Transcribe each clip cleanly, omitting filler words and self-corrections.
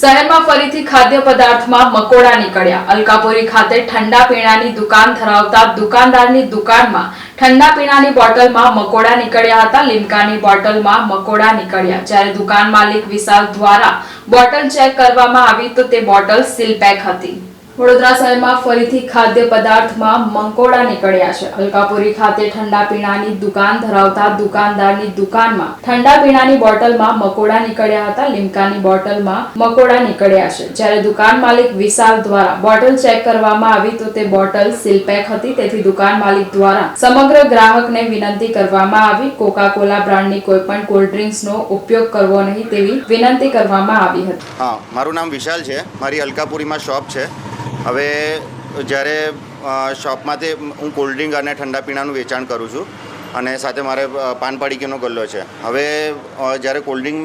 શહેરમાં ફરીથી ખાદ્ય પદાર્થમાં મકોડા નીકળ્યા। અલકાપુરી ખાતે ઠંડા પીણાની દુકાન ધરાવતા દુકાનદારની દુકાનમાં ઠંડા પીણાની બોટલમાં મકોડા નીકળ્યા હતા। લીમકાની બોટલમાં મકોડા નીકળ્યા, જ્યારે દુકાન માલિક વિશાલ દ્વારા બોટલ ચેક કરવામાં આવી તો તે બોટલ સીલ પેક હતી। વડોદરા શહેરમાં ફરીથી ખાદ્ય પદાર્થમાં મકોડા નીકળ્યા છે। અલકાપુરી ખાતે ઠંડા પીણાની દુકાન ધરાવતા દુકાનદારની દુકાનમાં ઠંડા પીણાની બોટલમાં મકોડા નીકળ્યા હતા। લીમકાની બોટલમાં મકોડા નીકળ્યા છે, જ્યારે દુકાન માલિક વિશાલ દ્વારા બોટલ ચેક કરવામાં આવી તો તે બોટલ સીલ પેક હતી। તેથી દુકાન માલિક દ્વારા સમગ્ર ગ્રાહકને વિનંતી કરવામાં આવી કોકા-કોલા બ્રાન્ડની કોઈપણ કોલ્ડ ડ્રિંક્સનો ઉપયોગ કરવો નહીં તેવી વિનંતી કરવામાં આવી હતી। હા, મારું નામ વિશાલ છે, મારી અલકાપુરીમાં શોપ છે। હવે જ્યારે શોપમાંથી હું કોલ્ડ ડ્રિંક અને ઠંડા પીણાનું વેચાણ કરું છું અને સાથે મારે પાન પડીકીનો ગલ્લો છે। હવે જ્યારે કોલ્ડ ડ્રિંક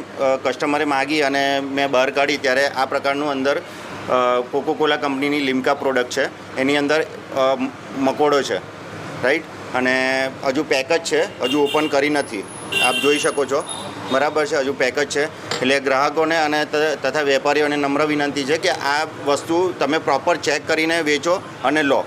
કસ્ટમરે માગી અને મેં બહાર કાઢી ત્યારે આ પ્રકારનું અંદર કોકોકોલા કંપનીની લીમકા પ્રોડક્ટ છે, એની અંદર મકોડો છે, રાઈટ। અને હજુ પેક જ છે, હજુ ઓપન કરી નથી, આપ જોઈ શકો છો, બરાબર છે, હજુ પેક જ છે। એટલે ગ્રાહકોને અને તથા વેપારીઓને નમ્ર વિનંતી છે કે આ વસ્તુ તમે પ્રોપર ચેક કરીને વેચો અને લો।